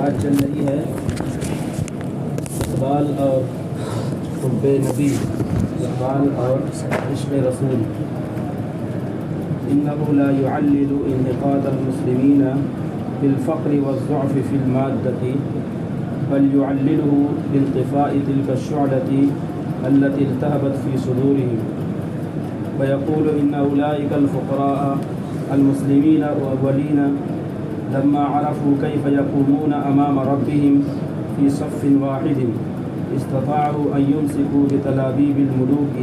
آج چل رہی ہے اقبال اور حب نبی، اقبال اور عشق رسول۔ إنه لا يعلل انعقاد المسلمين بالفقر والضعف في المادة، بل يعلله بانطفاء تلك الشعلة التي التهبت في صدورهم، ويقول إن أولئك الفقراء المسلمين الأولين لما عرفوا كيف يقومون أمام ربهم في صف واحد استطاعوا أن يمسكوا بتلابيب الملوك،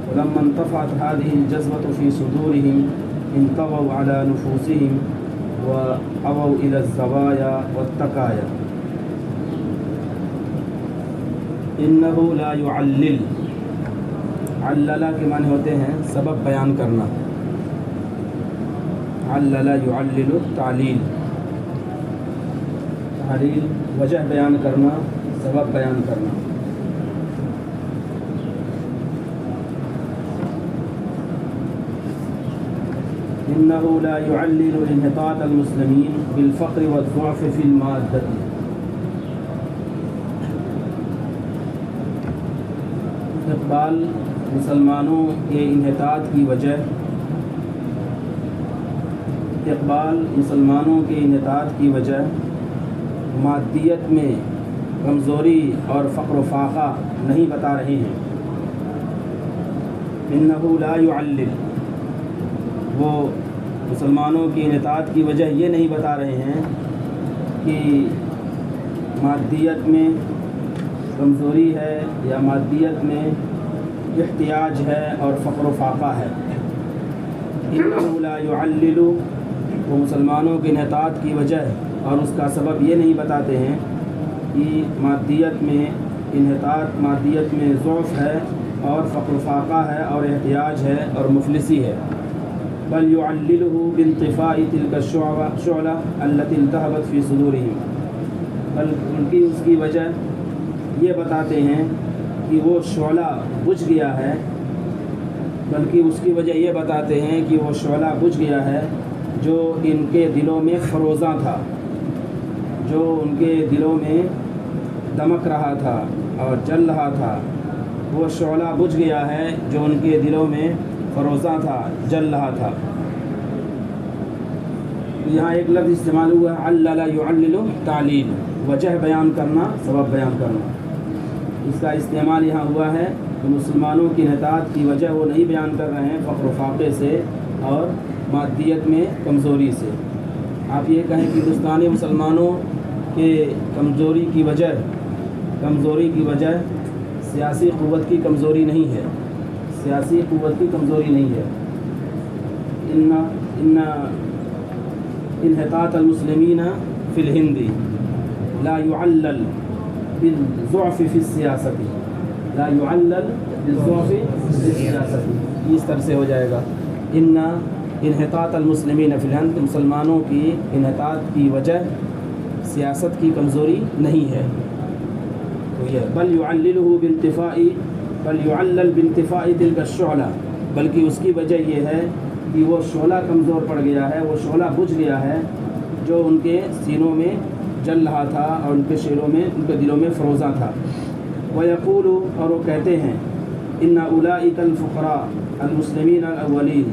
ولما انطفأت هذه الجذبة في صدورهم انطووا على نفوسهم وأووا إلى الزوايا والتقايا۔ إنه لا يعلل، علل کے معنی ہوتے ہیں سبب بیان کرنا، علل يعلل تعلیل، تعلیل وجہ بیان کرنا، سبب بیان کرنا۔ إنه لا يعلل انحطاط المسلمين بالفقر والضعف في المادة۔ اقبال مسلمانوں کے انحطاط کی وجہ، اقبال مسلمانوں کے انحطاط کی وجہ مادیت میں کمزوری اور فقر و فاقہ نہیں بتا رہے ہیں۔ إنه لا يعلل، وہ مسلمانوں کی انحطاط کی وجہ یہ نہیں بتا رہے ہیں کہ مادیت میں کمزوری ہے یا مادیت میں احتیاج ہے اور فقر و فاقہ ہے۔ إنه لا يعلل، وہ مسلمانوں کی انحطاط کی وجہ اور اس کا سبب یہ نہیں بتاتے ہیں کہ مادیت میں انحطاط، مادیت میں ضعف ہے اور فقر و فاقہ ہے اور احتیاج ہے اور مفلسی ہے، بل يعلله بانطفاء تلك الشعلة التي التهبت في صدورهم، بلکہ اس کی وجہ یہ بتاتے ہیں کہ وہ شعلہ بجھ گیا ہے، بلکہ اس کی وجہ یہ بتاتے ہیں کہ وہ شعلہ بجھ گیا ہے جو ان کے دلوں میں فروزاں تھا، جو ان کے دلوں میں دمک رہا تھا اور جل رہا تھا، وہ شعلہ بجھ گیا ہے جو ان کے دلوں میں فروزاں تھا، جل رہا تھا۔ یہاں ایک لفظ استعمال ہوا ہے علل يعلل تعلیل، وجہ بیان کرنا، سبب بیان کرنا۔ اس کا استعمال یہاں ہوا ہے کہ مسلمانوں کی انحطاط کی وجہ وہ نہیں بیان کر رہے ہیں فقر و فاقے سے اور مادیت میں کمزوری سے۔ آپ یہ کہیں کہ ہندوستانی مسلمانوں کے کمزوری کی وجہ سیاسی قوت کی کمزوری نہیں ہے، سیاسی قوت کی کمزوری نہیں ہے۔ ان انحطاط المسلمین فی الہند لا يعلل بالضعف فی السیاست، لا يعلل بالضعف فی السیاست، اس طرح سے ہو جائے گا۔ ان انحطاط المسلمین فی الہند، مسلمانوں کی انحطاط کی وجہ سیاست کی کمزوری نہیں ہے، تو یہ بل يعلله بانطفاء تلك الشعلة، بلکہ اس کی وجہ یہ ہے کہ وہ شعلہ کمزور پڑ گیا ہے، وہ شعلہ بجھ گیا ہے جو ان کے سینوں میں جل رہا تھا اور ان کے دلوں میں فروزاں تھا۔ ويقول، اور وہ کہتے ہیں، ان اولئک الفقراء المسلمین الاولین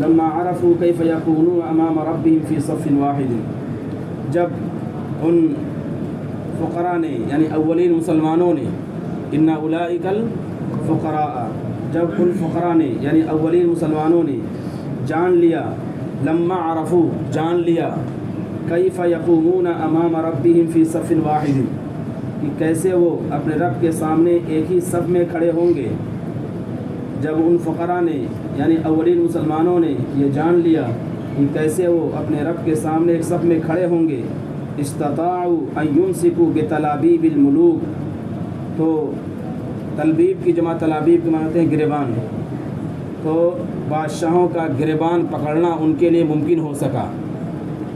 لما عرفوا كيف يكونون امام ربهم في صف واحد، جب ان فقراء نے یعنی اولین مسلمانوں نے، ان اولئک الفقراء، جب ان فقراء نے یعنی اولین مسلمانوں نے جان لیا، لما عرفوا جان لیا، کیف یقومون امام ربهم فی صف واحد، کہ کیسے وہ اپنے رب کے سامنے ایک ہی صف میں کھڑے ہوں گے۔ جب ان فقراء نے یعنی اولین مسلمانوں نے یہ جان لیا کہ کیسے وہ اپنے رب کے سامنے ایک صف میں کھڑے ہوں گے، استطاعوا ان یمسکوا بتلابیب الملوک، تو تلبیب کی جمع تلابیب کے معنی ہوتے ہیں گریبان، تو بادشاہوں کا گریبان پکڑنا ان کے لیے ممکن ہو سکا۔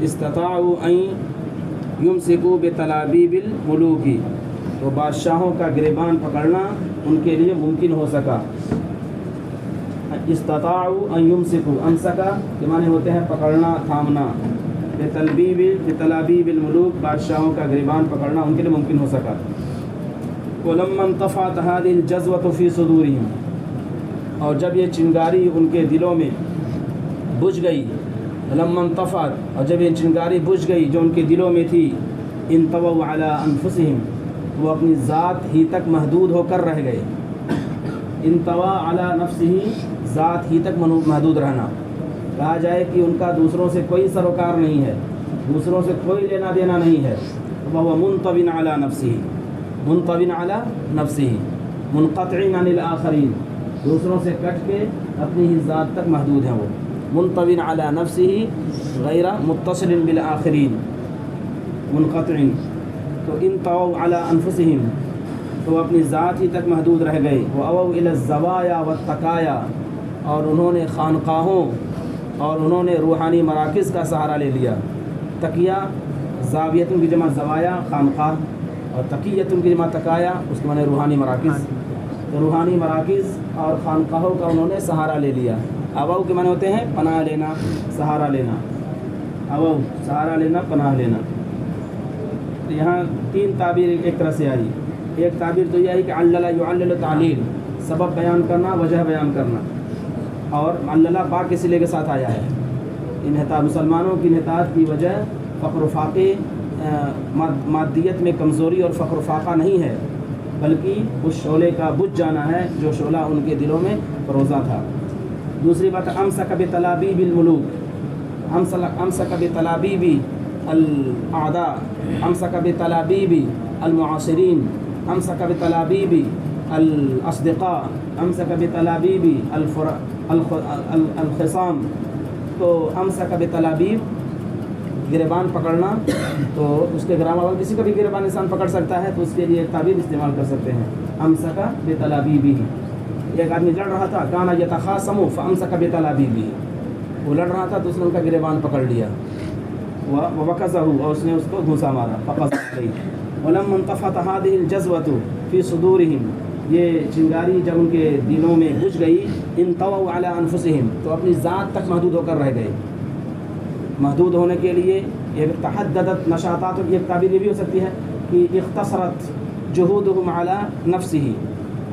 استطاعوا ان یمسکوا بتلابیب الملوک، تو بادشاہوں کا گریبان پکڑنا ان کے لیے ممکن ہو سکا۔ استطاعوا ان یمسکوا، امسکا کے معنی ہوتے ہیں پکڑنا، تھامنا، بتلابیب الملوک، بادشاہوں کا گریبان پکڑنا ان کے لیے ممکن ہو سکا۔ وَلَمَّا انطفأت هذه الجذوة فِي صُدُورِهِمْ، اور جب یہ چنگاری ان کے دلوں میں بجھ گئی، لَمَّا انطفأت، اور جب یہ چنگاری بجھ گئی جو ان کے دلوں میں تھی، انطووا علی انفسہم، وہ اپنی ذات ہی تک محدود ہو کر رہ گئے۔ انطوا علی نفسہ، ذات ہی تک محدود رہنا، کہا جائے کہ ان کا دوسروں سے کوئی سروکار نہیں ہے، دوسروں سے کوئی لینا دینا نہیں ہے، وہ منطو علی نفسہ، منطو علی نفسہ، منقطع عن الآخرین، دوسروں سے کٹ کے اپنی ہی ذات تک محدود ہیں، وہ منطو علی نفسہ غیر متصل بالآخرین، منقطع، تو انطوا علی انفسہم، تو اپنی ذات ہی تک محدود رہ گئے۔ وَأَوَوْا إِلَى الزَّوَايَا وَالتَّقَايَا، اور انہوں نے خانقاہوں اور انہوں نے روحانی مراکز کا سہارا لے لیا۔ تقیہ، زاویتن کی جمع زوایا خانقاہ، اور تقیتن کی جمع تقایا، اس کے معنی روحانی مراکز، تو روحانی مراکز اور خانقاہوں کا انہوں نے سہارا لے لیا۔ اوو کے معنی ہوتے ہیں پناہ لینا، سہارا لینا، اوو سہارا لینا، پناہ لینا۔ تو یہاں تین تعبیر ایک طرح سے آئی۔ ایک تعبیر تو یہ ہے کہ علل یعلل تعلیل، سبب بیان کرنا، وجہ بیان کرنا، اور عللہ با کے صلے کے ساتھ آیا ہے۔ مسلمانوں کی انحطاط کی وجہ فقر و فاقے، مادیت میں کمزوری اور فقر و فاقہ نہیں ہے، بلکہ اس شعلے کا بجھ جانا ہے جو شعلہ ان کے دلوں میں فروزہ تھا۔ دوسری بات، امسک بتلابیب الملوک، امسک بتلابیب الاعداء، امسک بتلابیب المعاصرین، امسک بتلابیب الاصدقاء، امسک بتلابیب الخصام۔ تو امسک بتلابیب گریبان پکڑنا، تو اس کے گرامر میں کسی کا بھی گریبان انسان پکڑ سکتا ہے، تو اس کے لیے تعبیر استعمال کر سکتے ہیں، امسک بتلابیبہ۔ ایک آدمی لڑ رہا تھا، کانا یتخاصم فامسک بتلابیبہ، وہ لڑ رہا تھا تو اس نے ان کا گریبان پکڑ لیا، ووکزہ، اور اس نے اس کو گھونسا مارا، فقط گئی۔ ولما انطفأت هذه الجذوة في صدورهم، یہ چنگاری جب ان کے دلوں میں بجھ گئی، انطووا علی انفسہم، تو اپنی ذات تک محدود ہو کر رہ گئے۔ محدود ہونے کے لیے ایک تحددت نشاطات، کی ایک تعبیر یہ بھی ہو سکتی ہے کہ اختصرت جہودہم علی نفسہ،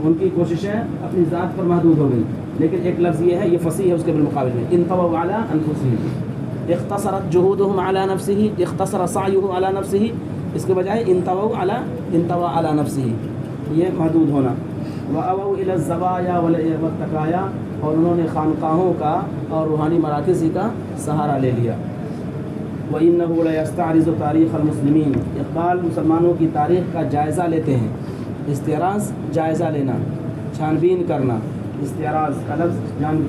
ان کی کوششیں اپنی ذات پر محدود ہو گئی۔ لیکن ایک لفظ یہ ہے، یہ فصیح ہے اس کے بالمقابل میں، انطووا علی انفسہم، اختصرت جہودہم علی نفسہ، اختصر سعیہ علی نفسہ، اس کے بجائے انطوا علی نفسہ، یہ محدود ہونا۔ وَأَوَوْا إِلَى الزَّوَايَا وَالتَّقَايَا، اور انہوں نے خانقاہوں کا اور روحانی مراکز ہی کا سہارا لے لیا۔ وَإِنَّهُ لَيَسْتَعْرِضُ تاریخ المسلمین، اقبال مسلمانوں کی تاریخ کا جائزہ لیتے ہیں۔ استعراض جائزہ لینا، چھان بین کرنا، استعراض کا لفظ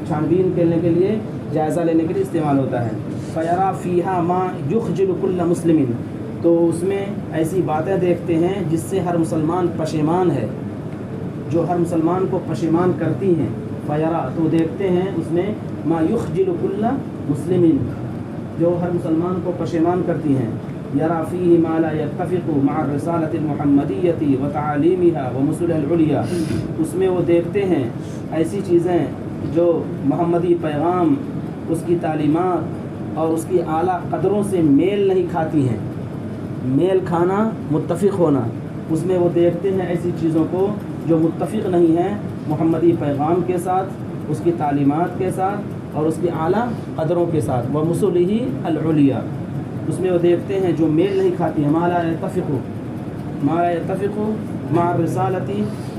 چھان بین کرنے کے لیے، جائزہ لینے کے لیے استعمال ہوتا ہے۔ فَيَرَى فِيهَا مَا يُخْجِلُ كُلَّ مُسْلِمٍ، تو اس میں ایسی باتیں دیکھتے ہیں جس سے ہر مسلمان پشیمان ہے، جو ہر مسلمان کو پشیمان کرتی ہیں۔ فیرا، تو دیکھتے ہیں اس میں ما یخجل کل مسلم، جو ہر مسلمان کو پشیمان کرتی ہیں۔ یرا فیہ ما لا یتفق مع الرسالۃ المحمدیۃ وتعالیمها ومثلها العلیٰ، اس میں وہ دیکھتے ہیں ایسی چیزیں جو محمدی پیغام، اس کی تعلیمات اور اس کی اعلیٰ قدروں سے میل نہیں کھاتی ہیں۔ میل کھانا، متفق ہونا، اس میں وہ دیکھتے ہیں ایسی چیزوں کو جو متفق نہیں ہیں محمدی پیغام کے ساتھ، اس کی تعلیمات کے ساتھ اور اس کی اعلیٰ قدروں کے ساتھ، ومثلہ العلیٰ، اس میں وہ دیکھتے ہیں جو میل نہیں کھاتی ہیں، ما لا یتفق مع الرسالۃ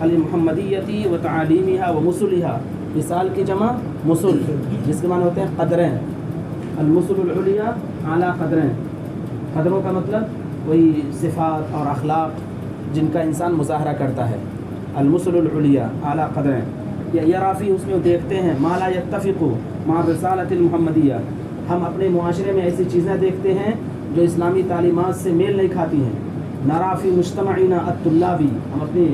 المحمدیۃ وتعالیمها ومثلها، مثال کی جمع مثل، جس کے معنی ہوتے ہیں قدریں، المثل العلیٰ، اعلیٰ قدریں، قدروں کا مطلب وہی صفات اور اخلاق جن کا انسان مظاہرہ کرتا ہے، المثل العلیٰ، اعلیٰ قدریں۔ یرافی، اس میں دیکھتے ہیں ما لا یتفق مع الرسالۃ المحمدیہ، ہم اپنے معاشرے میں ایسی چیزیں دیکھتے ہیں جو اسلامی تعلیمات سے میل نہیں کھاتی ہیں۔ نرافی مجتمعنا الطلابی، ہم اپنے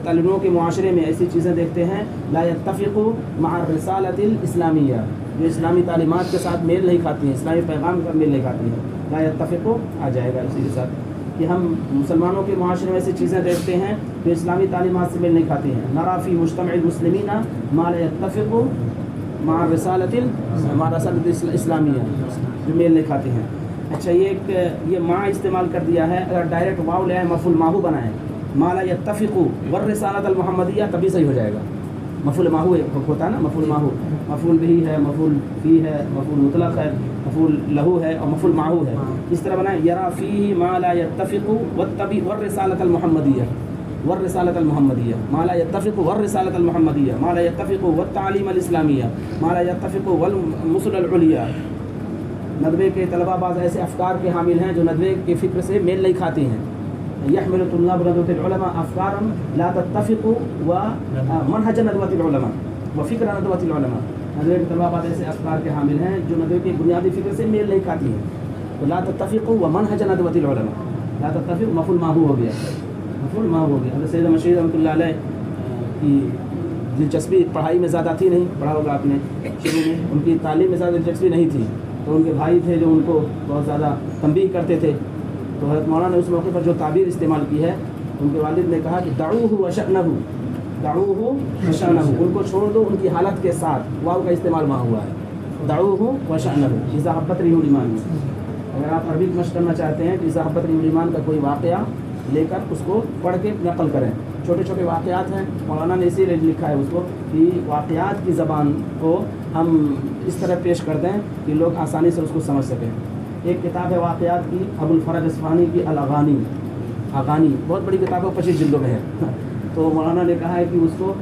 طالبوں کے معاشرے میں ایسی چیزیں دیکھتے ہیں لا یتفق مع الرسالۃ الاسلامیہ، جو اسلامی تعلیمات کے ساتھ میل نہیں کھاتی ہیں، اسلامی پیغام کا میل نہیں کھاتی ہیں۔ لا یتفق آ جائے گا اسی کے ساتھ، کہ ہم مسلمانوں کے معاشرے میں ایسی چیزیں دیکھتے ہیں جو اسلامی تعلیمات سے میل نہیں کھاتی ہیں۔ نرا فی مجتمع المسلمین ما لا یتفق مع رسالت اسلامیہ جو میل نہیں کھاتے ہیں. اچھا یہ مع استعمال کر دیا ہے. اگر ڈائریکٹ واو لے آئے مفعول ماہو بنائیں ما لا یتفق والرسالۃ المحمدیہ تبھی صحیح ہو جائے گا. مفعول ماہو ہوتا ہے نا, مفعول ماہو مفعول بھی ہے, مفعول فی ہے, مفعول مطلق ہے, مفعول لہو ہے اور مفعول ماہو ہے. اس طرح بنائیں یرا فیہ ما لا یتفق والرسالۃ المحمدیہ والرسالۃ المحمدیہ ما لا یتفق والرسالۃ المحمدیہ ما لا یتفق والتعلیم الاسلامیہ ما لا یتفق والمثل العلیہ. ندوے کے طلبہ بعض ایسے افکار کے حامل ہیں جو ندوے کے فکر سے میل نہیں کھاتے ہیں. يحمل طلاب ندوة العلماء أفكارا لا تتفق ومنهج ندوة العلماء وفكر ندوة العلماء. ندوے کے طلبہ بعض ایسے افکار کے حامل ہیں جو ندوے کے بنیادی فکر سے میل نہیں کھاتی ہیں. تو لا تتفق ومنهج ندوة العلماء, لا تتفق مفعول ماہو ہو گیا, مفعول ماہو ہو گیا. حضرت سید مشیر رحمۃ اللہ علیہ کی دلچسپی پڑھائی میں زیادہ تھی نہیں, پڑھا ہوگا آپ نے شروع میں, ان کی تعلیم میں زیادہ دلچسپی نہیں تھی. تو ان کے بھائی تھے جو ان کو بہت زیادہ تنبیہ کرتے تھے. تو حضرت مولانا نے اس موقع پر جو تعبیر استعمال کی ہے, ان کے والد نے کہا کہ دعوہ وشأنہ, دعوہ وشأنہ, ان کو چھوڑ دو ان کی حالت کے ساتھ. واو کا استعمال وہاں ہوا ہے, دعوہ وشأنہ. اذا حبت ریح الایمان میں اگر آپ عربی مشق کرنا چاہتے ہیں تو اذا حبت ریح الایمان کا کوئی واقعہ لے کر اس کو پڑھ کے نقل کریں. چھوٹے چھوٹے واقعات ہیں, مولانا نے اسی لیے لکھا ہے اس کو کہ واقعات کی زبان کو ہم اس طرح پیش کر دیں کہ لوگ آسانی سے اس کو سمجھ سکیں. ایک کتاب ہے واقعات کی, ابو الفرج اصفہانی کی الاغانی, اغانی بہت بڑی کتاب ہے, 25 جلدوں میں ہے. تو مولانا نے کہا ہے کہ اس کو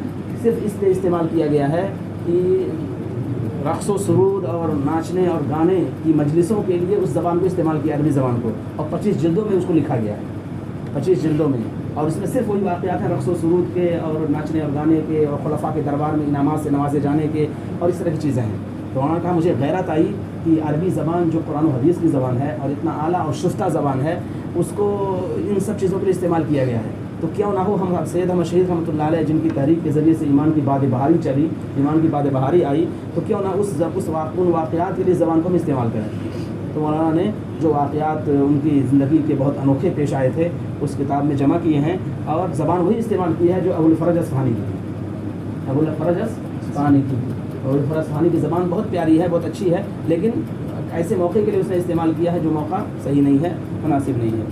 صرف اس لیے استعمال کیا گیا ہے کہ رقص و سرود اور ناچنے اور گانے کی مجلسوں کے لیے اس زبان کو استعمال کیا, عربی زبان کو, اور 25 جلدوں میں اس کو لکھا گیا ہے, 25 جلدوں میں. اور اس میں صرف وہی واقعات ہیں رقص و سرود کے اور ناچنے اور گانے کے اور خلفاء کے دربار میں انعامات سے نوازے جانے کے اور اس طرح کی چیزیں ہیں. تو انہوں نے کہا مجھے غیرت آئی کہ عربی زبان جو قرآن و حدیث کی زبان ہے اور اتنا اعلیٰ اور شفتہ زبان ہے, اس کو ان سب چیزوں کے لیے استعمال کیا گیا ہے. تو کیوں نہ ہو ہم سید احمد شہید رحمۃ اللہ علیہ جن کی تحریک کے ذریعے سے ایمان کی باد بہاری چلی, ایمان کی باد بہاری آئی, تو کیوں نہ ان واقعات کے لیے زبان کو ہم استعمال کریں. تو مولانا نے جو واقعات ان کی زندگی کے بہت انوکھے پیش آئے تھے اس کتاب میں جمع کیے ہیں, اور زبان وہی استعمال کی ہے جو ابو الفرج اصفہانی کی, ابو الفرج اصفہانی کی. ابو الفرج اصفہانی کی زبان بہت پیاری ہے, بہت اچھی ہے, لیکن ایسے موقع کے لیے اس نے استعمال کیا ہے جو موقع صحیح نہیں ہے, مناسب نہیں ہے.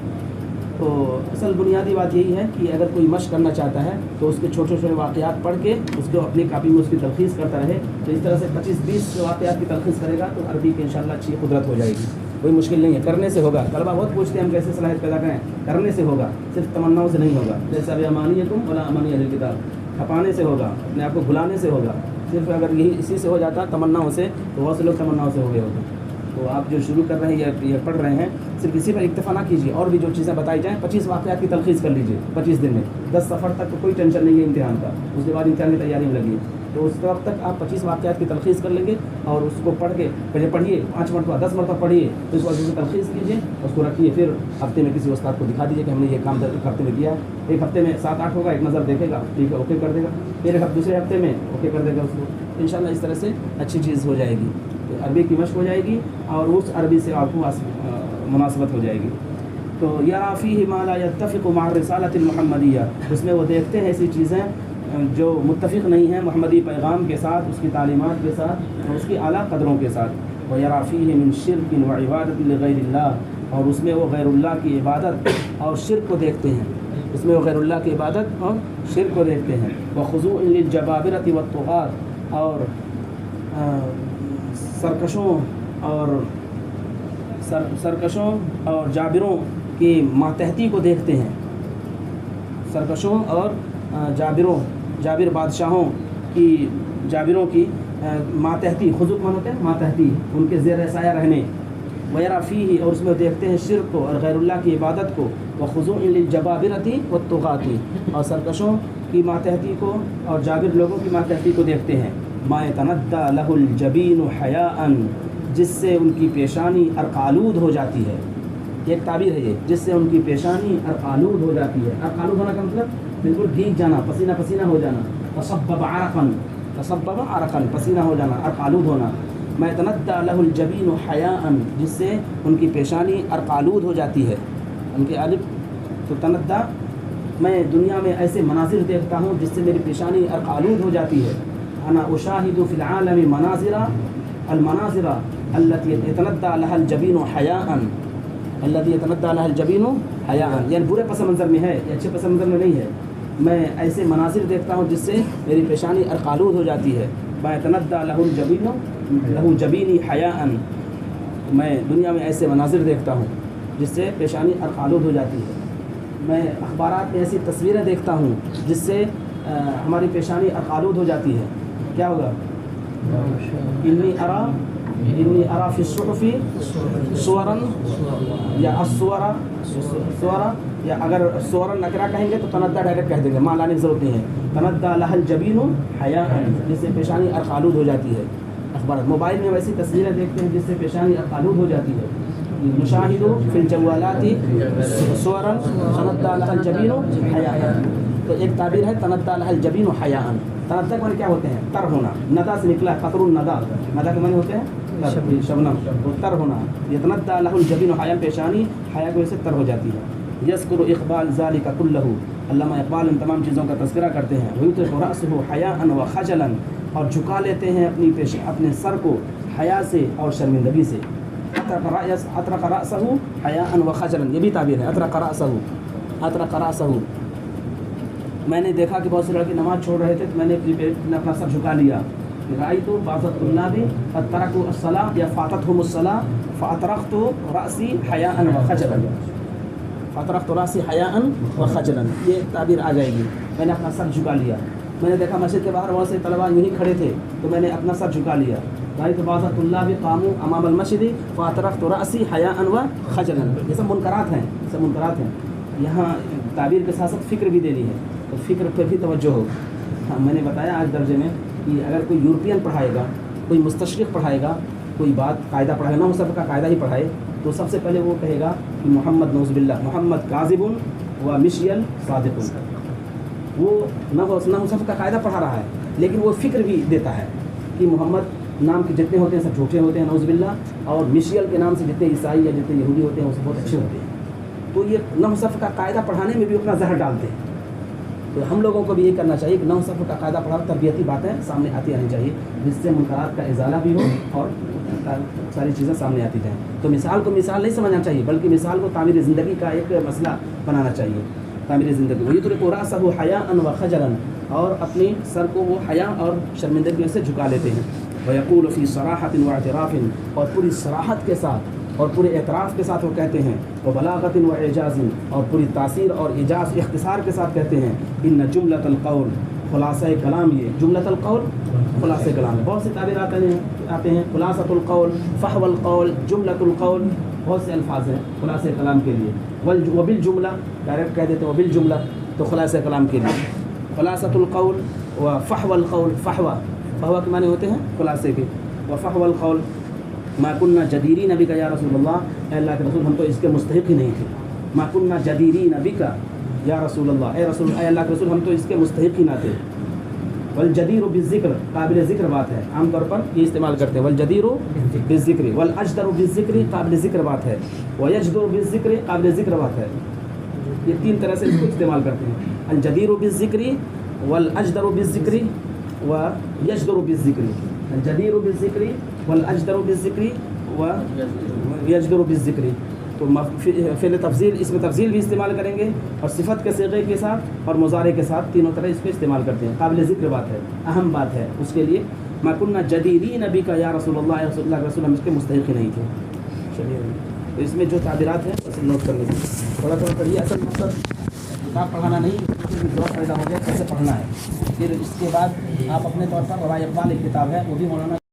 تو اصل بنیادی بات یہی ہے کہ اگر کوئی مشق کرنا چاہتا ہے تو اس کے چھوٹے چھوٹے واقعات پڑھ کے اس کو اپنی کاپی میں اس کی تلخیص کرتا رہے. تو اس طرح سے 25-20 واقعات کی تلخیص کرے گا تو عربی کی انشاءاللہ اچھی قدرت ہو جائے گی. کوئی مشکل نہیں ہے, کرنے سے ہوگا. طلبہ بہت پوچھتے ہیں ہم کیسے صلاحیت پیدا کریں, کرنے سے ہوگا, صرف تمناؤں سے نہیں ہوگا. جیسے اب امانیتم ولا امانی اہل الکتاب, کھپانے سے ہوگا, اپنے آپ کو بھلانے سے ہوگا. صرف اگر یہی اسی سے ہو جاتا تمناؤں سے تو بہت سے لوگ تمناؤں سے ہو گئے ہوتے. تو آپ جو شروع کر رہے ہیں یا پڑھ رہے ہیں صرف اسی پر اکتفا نہ کیجیے, اور بھی جو چیزیں بتائی جائیں 25 واقعات کی تلخیص کر لیجیے 25 دن میں. 10 سفر تک تو کوئی ٹینشن نہیں ہے امتحان کا, اس کے بعد امتحان کی تیاری میں لگیے. تو اس وقت تک آپ 25 واقعات کی تلخیص کر لیں گے, اور اس کو پڑھ کے پہلے پڑھیے 5 مرتبہ 10 مرتبہ پڑھیے, پھر اس کو کی تلخیص کیجیے, اس کو رکھیے, پھر ہفتے میں کسی استاد کو دکھا دیجیے کہ ہم نے یہ کام ایک ہفتے میں کیا ہے. ایک ہفتے میں 7-8 ہوگا, ایک نظر دیکھے گا, ٹھیک ہے اوکے کر دے گا, پھر دوسرے ہفتے میں اوکے کر دے گا اس کو. انشاءاللہ اس طرح سے اچھی چیز ہو جائے گی, عربی کی مشق ہو جائے گی اور اس عربی سے آپ کو مناسبت ہو جائے گی. تو یرا فیہ ما لا یتفق مع الرسالۃ المحمدیہ, اس میں وہ دیکھتے ہیں ایسی چیزیں جو متفق نہیں ہیں محمدی پیغام کے ساتھ, اس کی تعلیمات کے ساتھ اور اس کی اعلیٰ قدروں کے ساتھ. ویرا فیہ من شرک وعبادۃ لغیر اللہ, اور اس میں وہ غیر اللہ کی عبادت اور شرک کو دیکھتے ہیں, اس میں وہ غیر اللہ کی عبادت اور شرک کو دیکھتے ہیں. وخضوع للجبابرۃ والطغاة, اور سرکشوں اور جابروں کی ماتحتی کو دیکھتے ہیں. سرکشوں اور جابر بادشاہوں کی, جابروں کی ماتحتی, خضوع کون ہوتے ہیں ماتحتی, ان کے زیر سایہ رہنے. ویرا فیہ, اور اس میں دیکھتے ہیں شرک کو اور غیر اللہ کی عبادت کو. وخضوع للجبابرۃ والطغاة, اور سرکشوں کی ماتحتی کو اور جابر لوگوں کی ماتحتی کو دیکھتے ہیں. ما یتندى له الجبین حیاء, جس سے ان کی پیشانی عرقآلود ہو جاتی ہے. ایک تعبیر ہے یہ, جس سے ان کی پیشانی عرقآلود ہو جاتی ہے. عرقآلود ہونا کا مطلب بالکل بھیگ جانا, پسینہ ہو جانا. تصبب عرقا, پسینہ ہو جانا, عرقآلود ہونا. ما یتندى له الجبین حیاء, جس سے ان کی پیشانی عرقآلود ہو جاتی ہے. ان کے الف تو تندى, میں دنیا میں ایسے مناظر دیکھتا ہوں جس سے میری پیشانی عرقآلود ہو جاتی ہے. انا اشاہد فی العالم المناظر التي يتندى لها الجبين حياء الذي يتندى لها الجبين حياء، یعنی برے پس منظر میں ہے، یہ اچھے پس منظر میں نہیں ہے. میں ایسے مناظر دیکھتا ہوں جس سے میری پیشانی ارقالود ہو جاتی ہے. يتندى له الجبين له جبيني حياء، میں دنیا میں ایسے مناظر دیکھتا ہوں جس سے پیشانی ارقالود ہو جاتی ہے. میں اخبارات میں ایسی تصویریں دیکھتا ہوں جس سے ہماری پیشانی ارقالود ہو جاتی ہے. کیا ہوگا؟ انی ارا فی الصحف صورا یا الصورا صورا، یا اگر صورا نکرہ کہیں گے تو تندہ ڈائریکٹ کہہ دیں گے، ماں لانے کی ضرورت نہیں ہے. تندہ لها الجبین حیاء، جس سے پیشانی ارقالود ہو جاتی ہے. اخبارات موبائل میں ویسی تصویریں دیکھتے ہیں جس سے پیشانی ارقالود ہو جاتی ہے. نشاہد فی الجوالات صورا تندہ لها الجبین حیاء. تو ایک تعبیر ہے تندہ لها الجبین حیاء. تندہ کے معنی کیا ہوتے ہیں؟ تر ہونا. ندہ سے نکلا ہے قطر الندہ، ندہ کے معنی ہوتے ہیں شبنم، تر ہونا. یتندى له الجبین حیاء، پیشانی حیا کی وجہ سے تر ہو جاتی ہے. یذکر اقبال ذلك كله، علامہ اقبال ان تمام چیزوں کا تذکرہ کرتے ہیں. ویطرق رأسه حیاء وخجلا، اور جھکا لیتے ہیں اپنے سر کو حیا سے اور شرمندگی سے. اطرق رأسه حیاء وخجلا، یہ بھی تعبیر ہے. اطرق رأسه، میں نے دیکھا کہ بہت سے لڑکے نماز چھوڑ رہے تھے تو میں نے اپنا سر جھکا لیا. رأيت بعض الطلاب قد تركوا الصلاة یا فاتتهم الصلاة فأطرقت رأسي حياء وخجلا. فأطرقت رأسي حياء وخجلا، یہ تعبیر آ جائے گی. میں نے اپنا سر جھکا لیا. میں نے دیکھا مسجد کے باہر بہت سے طلباء یوں ہی کھڑے تھے تو میں نے اپنا سر جھکا لیا. رأيت بعض الطلاب قاموا أمام المسجد فأطرقت رأسي حياء وخجلا. یہ سب منکرات ہیں، سب منکرات ہیں. یہاں تعبیر کے ساتھ ساتھ فکر بھی دینی ہے، تو فکر پہ بھی توجہ ہو. ہاں میں نے بتایا آج درجے میں کہ اگر کوئی یورپین پڑھائے گا، کوئی مستشرق پڑھائے گا، کوئی بات قاعدہ پڑھائے، نحو صرف کا قاعدہ ہی پڑھائے، تو سب سے پہلے وہ کہے گا کہ محمد نعوذ باللہ محمد کاذب و مشیل صادق. وہ نحو صرف کا قاعدہ پڑھا رہا ہے لیکن وہ فکر بھی دیتا ہے کہ محمد نام کے جتنے ہوتے ہیں سب جھوٹے ہوتے ہیں نعوذ باللہ، اور مشیل کے نام سے جتنے عیسائی یا جتنے یہودی ہوتے ہیں وہ سب بہت اچھے ہوتے ہیں. تو یہ نحو صرف کا قاعدہ پڑھانے میں بھی اپنا زہر ڈالتے ہیں. تو ہم لوگوں کو بھی یہ کرنا چاہیے کہ نحو صرف کا قاعدہ پڑھا، تربیتی باتیں سامنے آتی رہنی چاہیے جس سے منکرات کا ازالہ بھی ہو اور ساری چیزیں سامنے آتی جائیں. تو مثال کو مثال نہیں سمجھنا چاہیے بلکہ مثال کو تعمیر زندگی کا ایک مسئلہ بنانا چاہیے. تعمیر زندگی ویطرق رأسه حیاء وخجلا، اور اپنی سر کو وہ حیا اور شرمندگی سے جھکا لیتے ہیں. ویقول فی صراحۃ واعتراف، اور پوری صراحت کے ساتھ اور پورے اعتراف کے ساتھ وہ کہتے ہیں. وبلاغۃ واعجاز، اور پوری تاثیر اور اعجاز اختصار کے ساتھ کہتے ہیں. ان جملۃ القول، خلاصہ کلام، یہ جملۃ القول خلاصہ کلام. بہت سے تعبیر آتے ہیں خلاصۃ القول، فحوى القول، جملۃ القول، بہت سے الفاظ ہیں خلاصہ کلام کے لیے. وبالجملہ ڈائریکٹ کہہ دیتے ہیں وبالجملہ، تو خلاصہ کلام کے لیے خلاصۃ القول و فحوى القول. فحوى کے معنی ہوتے ہیں خلاصے کے. وفحوى القول ما كنا جدیرین بک یا رسول اللہ، اے اللہ کے رسول ہم تو اس کے مستحق ہی نہیں تھے. ما كنا جدیرین بک یا رسول اللہ، اے اللہ کے رسول ہم تو اس کے مستحق ہی نہ تھے. والجدیر بالذکر، قابل ذکر بات ہے، عام طور پر یہ استعمال کرتے ہیں. والجدیر بالذکر، والاجدر بالذکر، قابل ذکر بات ہے. ویجدر بالذکر، قابل ذکر بات ہے. یہ تین طرح سے اس کو استعمال کرتے ہیں. الجدیر بالذکر، والاجدر بالذکر، ویجدر بالذکر. الجدیر بالذکر والاجدر بالذکر ویجدر بالذکر. تو فعل تفضیل، اس میں تفضیل بھی استعمال کریں گے اور صفت کے صیغے کے ساتھ اور مضارع کے ساتھ، تینوں طرح اس کو استعمال کرتے ہیں. قابل ذکر بات ہے، اہم بات ہے اس کے لیے. ما كنا جدیرین بک یا رسول اللہ، یا رسول اللہ کے رسول ہم اس کے مستحق ہی نہیں تھے. چلیے تو اس میں جو تعبیرات ہیں اسے نوٹ کر لیجیے. تھوڑا پڑھیے. اصل مقصد کتاب پڑھانا نہیں، ذوق پیدا ہو گیا کیسے پڑھنا ہے. پھر اس کے بعد آپ اپنے طور پر روائے اقبال ایک کتاب ہے وہ بھی مولانا